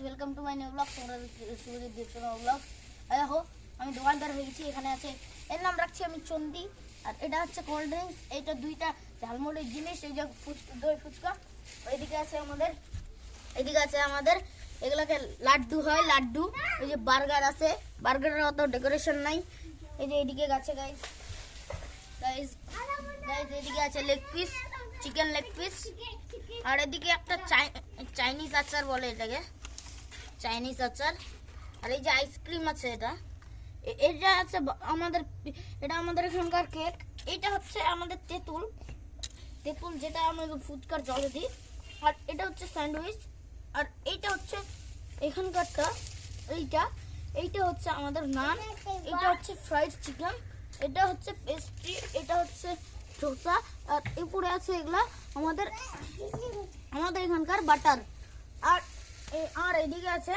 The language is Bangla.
Welcome to my new blog. তোমরা শুরুতে দেখছো না ব্লগ। দেখো আমি দোকানদার হয়ে গেছি। এখানে আছে, এর নাম রাখছি আমি চন্দি। আর এটা হচ্ছে কোল্ড ড্রিঙ্কস। এইটা দুইটা ঝালমুড়ির জিনিস। এই যে দই ফুচকা। এদিকে আছে আমাদের এগুলোকে লাড্ডু হয়, লাড্ডু। এই যে বার্গার আছে, বার্গারের অত ডেকোরেশন নাই। এই যে এদিকে আছে গাইস, এদিকে আছে leg piece, chicken leg piece. আর এদিকে একটা চাইনিজ আচার বলে এটাকে, চাইনিজ আচার। আর এই যে আইসক্রিম আছে, এটা আছে আমাদের এখানকার কেক। এটা হচ্ছে আমাদের তেঁতুল, যেটা আমাদের ফুচকার জলে দিই। আর এটা হচ্ছে স্যান্ডউইচ। আর এইটা হচ্ছে এখানকারটা, এইটা হচ্ছে আমাদের নান। এটা হচ্ছে ফ্রাইড চিকেন। এটা হচ্ছে পেস্ট্রি। এটা হচ্ছে ধোসা। আর উপরে আছে এগুলা আমাদের এখানকার বাটার। আর এদিকে আছে